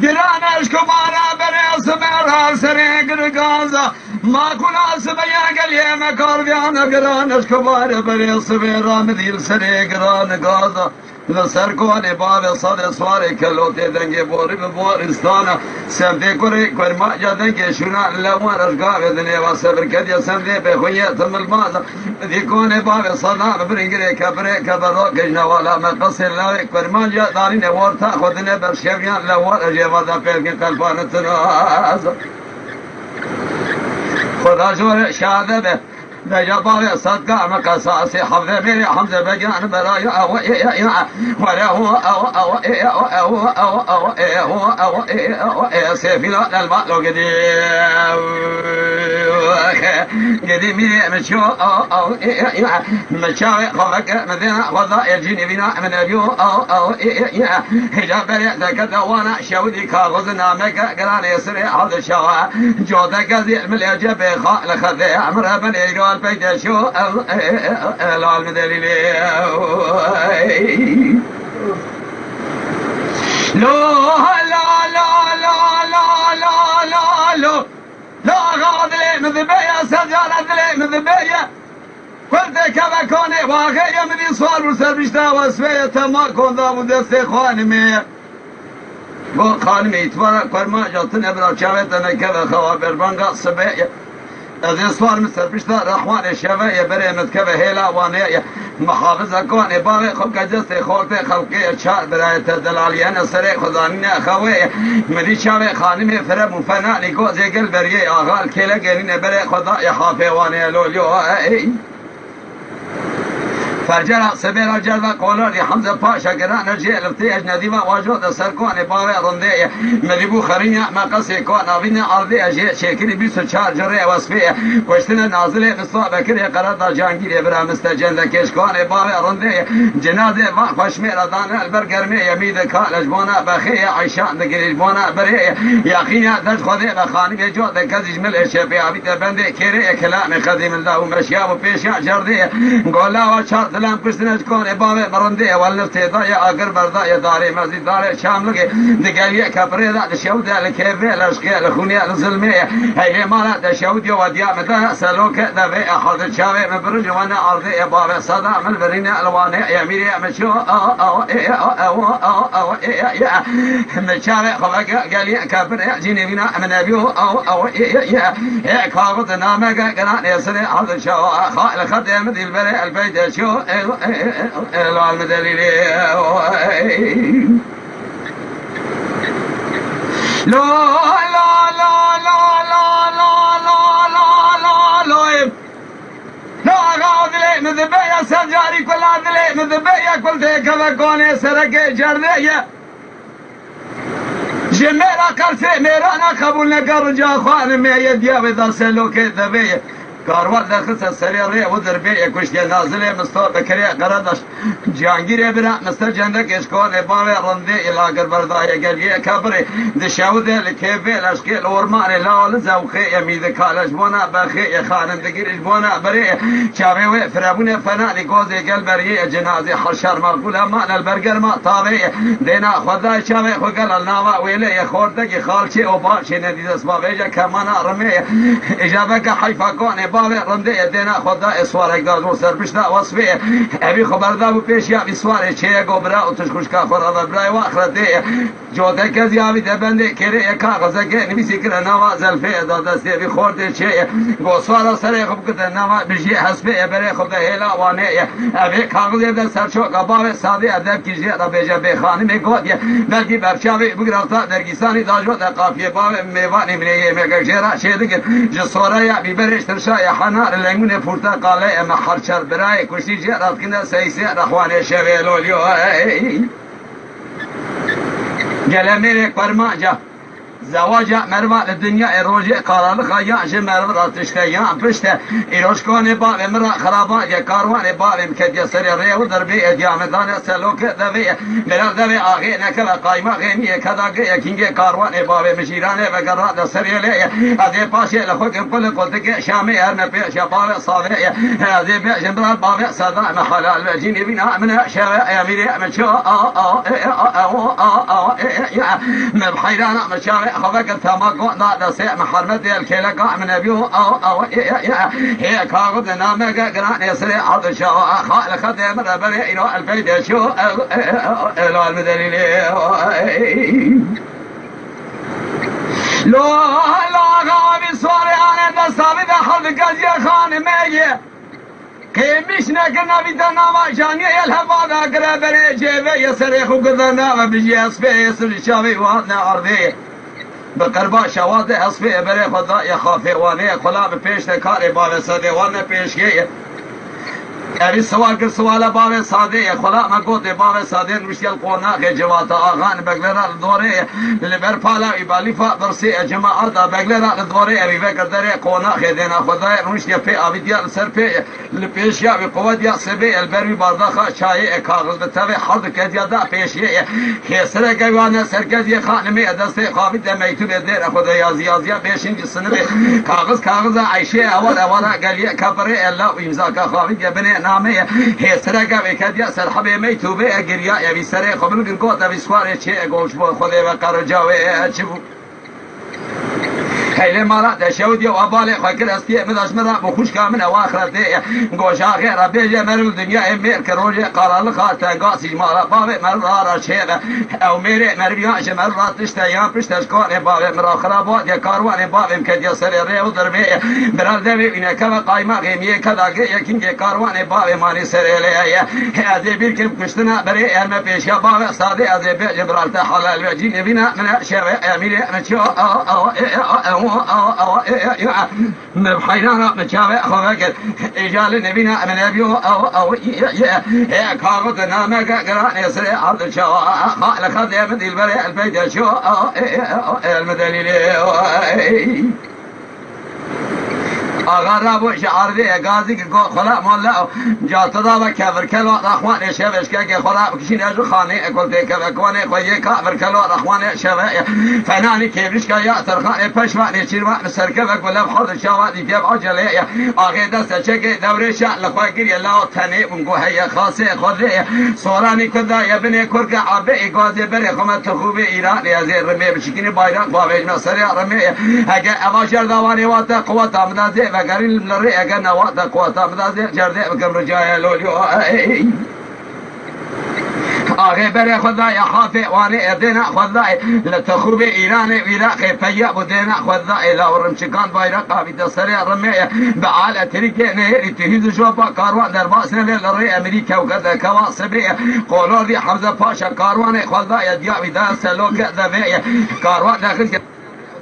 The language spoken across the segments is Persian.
گرانش کمارا بره سمرا سره گرگازا ما کنا سبیا گلیه مکار بیانا گرانش کمارا بره سمرا مدیل سره گرانگازا لسر کوانه باب صد سوار کلوته دنگه بوری به بورستانا سمته کره کرما جا دنگه شنا لوان اشگاه دنه و صبر کدیا سمته به خویت ملمازا دی کوانه باب صدا برنگره کبره کبرا کجنوالا مقص الله کرما جا دارین ورتا خودنه برشویان لوان جوادا پیرکن قلبانتنا خدا جور شاده به نجبار صدقة مقصاص حفظ من حمزة بجان برايا ولا هو سيفي لا الماء قديم مشو مشاوي خلق مدينة خذا يجيني بنا من أبيو حجاب ريتك وانا شودي كاغزنا مك قران يسري هذا الشوا جودك زي المليجب خال خذي عمر بني قال بيت شو العلم دليلي لا لا لا لا لا لا لا لا لا غادلي مذبية سجارة دلي مذبية قلت كما كوني واقعي مدي صار وسر بشتا واسفية تما كون دابو دستي خانمي با خانمي تبارا قرما جاتن ابرا چاوتن كما خوابر بانگا سبية از اسوار مستر بشتا رحمان شوية بري متكبه هيلا وانية محافظة كوني باغي خب كجست خورت خلقية چار براية دلاليان سري خزانين اخوية مدي شاوي خانمي فرب مفنا لكو زيقل بريه آغال كيلا گرين بري خدا يحافي وانية لوليو فرجرا سبيرا جلوة قولاري حمزة باشا قران رجي الفتي اجنديبا واجود سركواني باوي رندية مديبو خرينيا مقصي كوان آبين عرضي اجي شكري بيسو چار جري وصفية وشتنا نازلي قصة بكري قراردا جانگيري برا مستجن لكشكواني باوي رندية جنازي خوشميرا دان البرگرمي يميد كالجبونا بخي عيشان دقريجبونا بري يقينا دج خذي بخاني بجود كزيج مل شبي عبيد بندي كيري كلام خديم الله ومشيا وبيشا جردي قولا وشار سلام کشتنش کنه بابه برنده اول نفتیدای اگر بردای داره مزید داره شام لگه دگریه کپره دا دشود لکیفه لشقه لخونیه لظلمه هیله مالا دشود و دیام دا سلوک دبه احاد شاوه مبرج وانا عرضه بابه صدا من برینه الوانه یمیری مشو مشاوه خواهد گلیه کپره جینیوینا من ابیو کاغذ نامه گران یسره حد شوا خائل خدم دیل بره البيت شو العلم دليلي لا لا لا لا لا لا لا لا لا لا غادلي مذبية سجاري كل عدلي مذبية كل ذيك وكوني سرق جردية جميرا قرسي ميرانا قبول نقر جا خوان ميا ديا وذا سلوك ذبية کاروان دخل سری ری و دربی کشتی نازله مستو بکری قردش جانگیری برا مستر جندک اشکال باوی رنده الاگر بردای گلیه کبری دشاود لکیفی لشکیل ورمان لال زوخی امید کالش بونا بخی خانندگیرش بونا بری چاوی و فرابون فنا لگوزی گل بری جنازی حشر مقبول مان البرگر ما طاوی دینا خدای چاوی خوگل الناوا ویلی خوردگی خالچی و باشی ندید اسبابیجا کمانا رمی اجابه که حیفا کونه باوی رنده دینا خدا اسوار اگداز و سرپشتا وصفه ابی خبردار و پیش یا اسوار چه گبرا و تشکوش کا فرا برای واخرته جوده کزی آوی دبنده کره کاغذ که نمیسی کنه نوا زلفه دادسته بی خورده چه گوسوارا سره خوب کده نوا بجی حسبه بره خود هیلا وانه ابی کاغذ در سرچوک باوی ساده ادب کیجه را بیجه بخانه میگودیه بلکی برچاوی بگرفتا درگیسانی داجوت قافیه باوی میوانی منیه مگجرا شده جسوره یا بیبرش ترشای حنار لیمون پرتقاله محرچر برای کشتی جرات کنه سیسی رخوانه شویلولیو گله میره کرمانجا زواج مروا دنیا روزی قرار خیاش مروا را تشته یا پشته ایروشکان با مرا خرابات کاروان با کدی سر ریو در بی دیامدان سلوک دوی مرا دوی آخی نکلا قایما غنی کدا کینگ کاروان با مشیران و گراد سر لی از پاشه لخوک کل قلت شامی هر نپی شباب صابه از جنبال با صدا محلال جینی بنا من شوا امیر مشو مبحيران مشاوي خبك الثماق نادى سي محرمت الكيلة قاع من ابيو هي كاغد نامك قران يسري عرض شو خال خدم ربري الى البيت شو الى المدليل لو لا غابي صوري انا دستابي دخل قزي خان ميجي كيمش نكنا بيتنا جاني الهوادا قربري جيبه يسريخ وقدرنا وبيجي اسفي يسر شاوي وهاتنا عرضي بقربا شواده اسفي بري خدا يخافي واني خلا بپیش کاری باوه ساده وانه پیشگی ابي سوال كر سوال باوه ساده خلا ما قوت باوه ساده مشكل قوناخ جواتا اغان بغلرا دوري لبر پالا يباليفا برسي جماعه بغلرا دوري ابي فكر دري قوناخ دينا خدای مشكل في ابي ديال سر في لپیش يا بقوت يا سبي البري برداخ شاي كاغذ بتوي حرد كديادا پیشي خسر گوانه سركزي خانمي دست خافت ميتوب دير خدای زيازيا بيشنج سنه كاغذ عيشه اول قال كبري الله ويمزا كخافت بني نامه هسرگا وکدیا سرحبه میتوبه گریا یا بی سره خبل گرگوت بی سواره چه گوش بو خوده و قرجاوه چبو خیلی مالا دشودی و اباله خاکر استی مداش مرا بخوش کامن اواخرته گوش آخر بیجه مرل دنیا امیر کروج قرال خاطر قاسی مالا بابه مرا را چه او میره مربیاش مرا تشته یا پشتش کار بابه مرا خرابات یا کاروان بابه کدیا سر ریو دربه برال دوی اینه که قایما قیمیه کدا یکین که کاروان بابه مانی سر لیه از bir kim kuştuna beri elme peşe bابه ساده از بیجه برال حلال و جین بینا من شوه امیر مچو مبحيرانا مشاوي خواكر إجال نبينا من أبيو يا كاغد نامك قران يسري عرض شو خال خدم دي البري البيت شو المدليل آغا رابو شعردی گازی که خلا مالا جاتدا و کفر کلو رخوان شوش که خلا کشین اجو خانه اکلته که بکوانه خویه کفر کلو رخوان شوه فنانی کبریش که یا ترخان پشوانی چیروان سرکه و کلب خورد شوادی تیب عجله آغی دست چکه دوره شعل خواه گیری لاو تنه اونگو هی خاصه خوده سورانی کدا یبنه کرک عبه گازی بره خمت خوب ایران یزی رمه بشکین بایران باویج مصری رمه اگه اواشر دوانی وات قوت آمدازه قريل من الرئة قلنا وقت قوة بدازي جردي بكم رجايا لوليو آخي بري خذاي حافي واني ادينا خذاي لتخوبي ايراني ويراقي فيا بدينا خذاي لا ورمشكان بايرقا في تصري رميه بعالة تريكي نهيري تهيز شوفا كاروان درباسنا للرئي امريكا وكذا كواصبي قولوا دي حمزة باشا كارواني خذاي ديابي دا سلوك ذبي كاروان داخل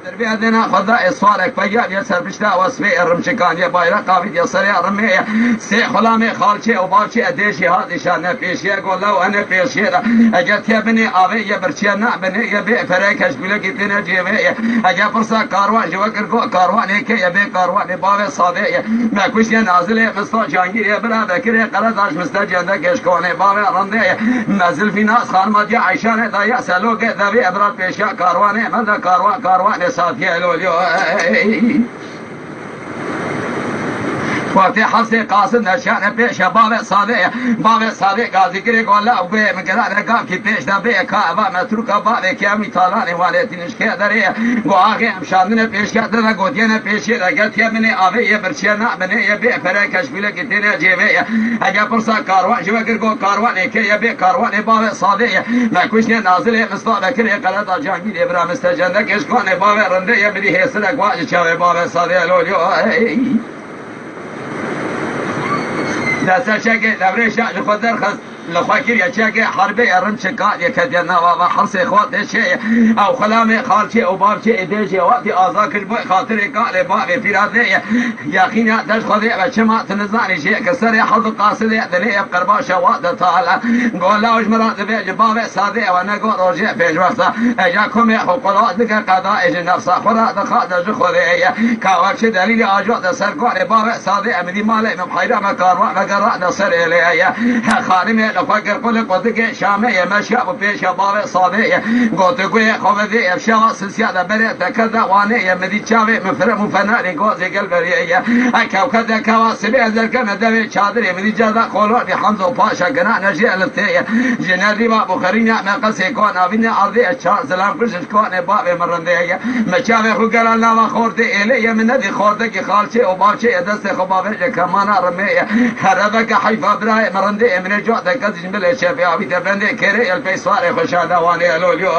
دربي هذنا خذا إصوارك فيا يسر بشتا واسبي الرمشكان يا بايرا قافي يا سري رمي سي خلامي خالشي وباشي اديشي هذه شان فيشي يقول لو انا فيشي اجت يا بني ابي يا برشينا بني يا بي فريكش بلا كيتنا جيبي اجا فرصه كاروان جوكر كاروان هيك يا بي كاروان باب صادق ما كوش نازل مصطفى جانجير يا برا بكري قرضاش مستجنده كشكوني باب رندي نازل في ناس خانمات يا عيشان دا سلوك ذبي ابراد بيشا كاروان ماذا كاروان ساتيا لوليو وقتی حفظ قاصد نشان پیش باب صادق قاضی کری گولا و به مقدار رقم کی پیش دا به کعبه متروک باب کی امی طالان والتینش که داره گو آخه امشاندن پیش کرده دا گوتین پیشی دا گت یمنی آوی برچه نه بنی به فرکش بله کی تینه جیبه اگه پرسا کاروان جو اگر گو کاروان کی یا به کاروان باب صادق نکوش نازل مصطفی کری قلدا جانگیر ابراهیم استجنده کش کن باب رنده یمنی حسن گواج چاوی باب صادق لولیو دست شکل دوره شعر خود درخست لخواكر يشاكي حربي رمشكات يكدينا وحرصي خواتي شيء او خلامي خالشي او بابشي اديشي وقتي ازاك البوي خاطري قالي بابي في راضي يا خينا تشخذي بشما تنزاني شيء كسري حظ قاصدي دلي بقرباشا وقت طالع قول لا وش مراد بيج بابي صادي وانا قول رجع فيج وقتا اجاكم يا حقولات لك قضاء اجي نفسا خرا دخات جخذي كاوش دليل اجوات سرقوني بابي صادي امدي مالي مبحيرا مكاروا مقرا نصر الي خانمي لفكر قول قدك شامي مشاب في شباب صادي قلت قوي خبذي افشا سياده بريت كذا واني مدي تشافي مفرم فناني قوزي قلبي اكاو كذا كواسبي ذلك ندوي شادري مدي جذا قولوني حمزه باشا قنا نجي التي جنادي بابو خرينا ما قصي كون ابن ارضي الشار سلام كل كون بابي مرندي مشافي خو قال لنا خورتي الي من ندي خورتك خالشي وباشي دست خبابي كمان رمي هربك حيفا براي مرندي من جوده كزج بلا شافي ابي تبندي كري الفيصاري خشاده واني لوليو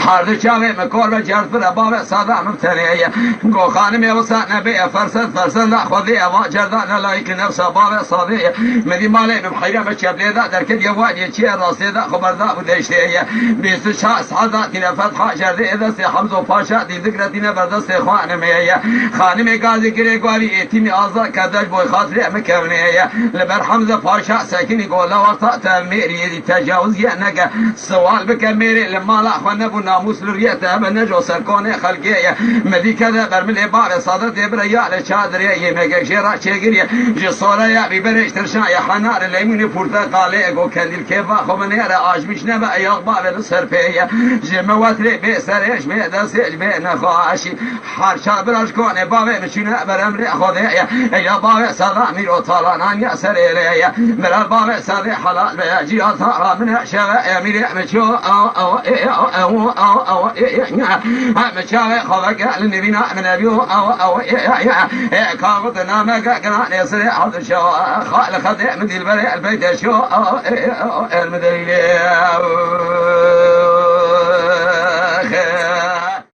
حرد شامي مكور بجرد فرا بابا صادع مبتلية قو خانمي وصا نبي فرسد خذي أما جردان لايك نفسه بابا صادية مدي مالي مبحيرا بشبلي ذا دركد يواني شيء راسي ذا خبر ذا وديشتية بيست شاس حضاتنا فتحة جردي إذا سي حمزو باشا دي ذكرتنا بردست خانمية خانمي قاضي كري قوالي اتيني آزا كدج بوي خاطري مكونية لبر حمزة باشا ساكني قول وقتا تميري دي تجاوز ينك سوال بكميري لما لا خنبو ناموس لريته بنجو سركوني خلقيه مدي كذا برملي بار صادت بريا لشادري يمك شيرا شيغري جسوره يا بيبرش ترشا يا حنار ليموني برتقالي جو كنديل كيفا خمنيره عاجبش نبا يغبا بالسرفيه جمواتري بسرش بيدسج بين خاشي حرشا براش كوني بابي مشينا برمري خذي يا بابي سلامي وطالان يا سريري مرال بابي سادي حلال بيجي اثار من شبا يمير مشو او مشاوي خلق النبينا من ابيو او كاغطنا ما كان يسري حظ شو خالق خدع من البري البيت شو المدري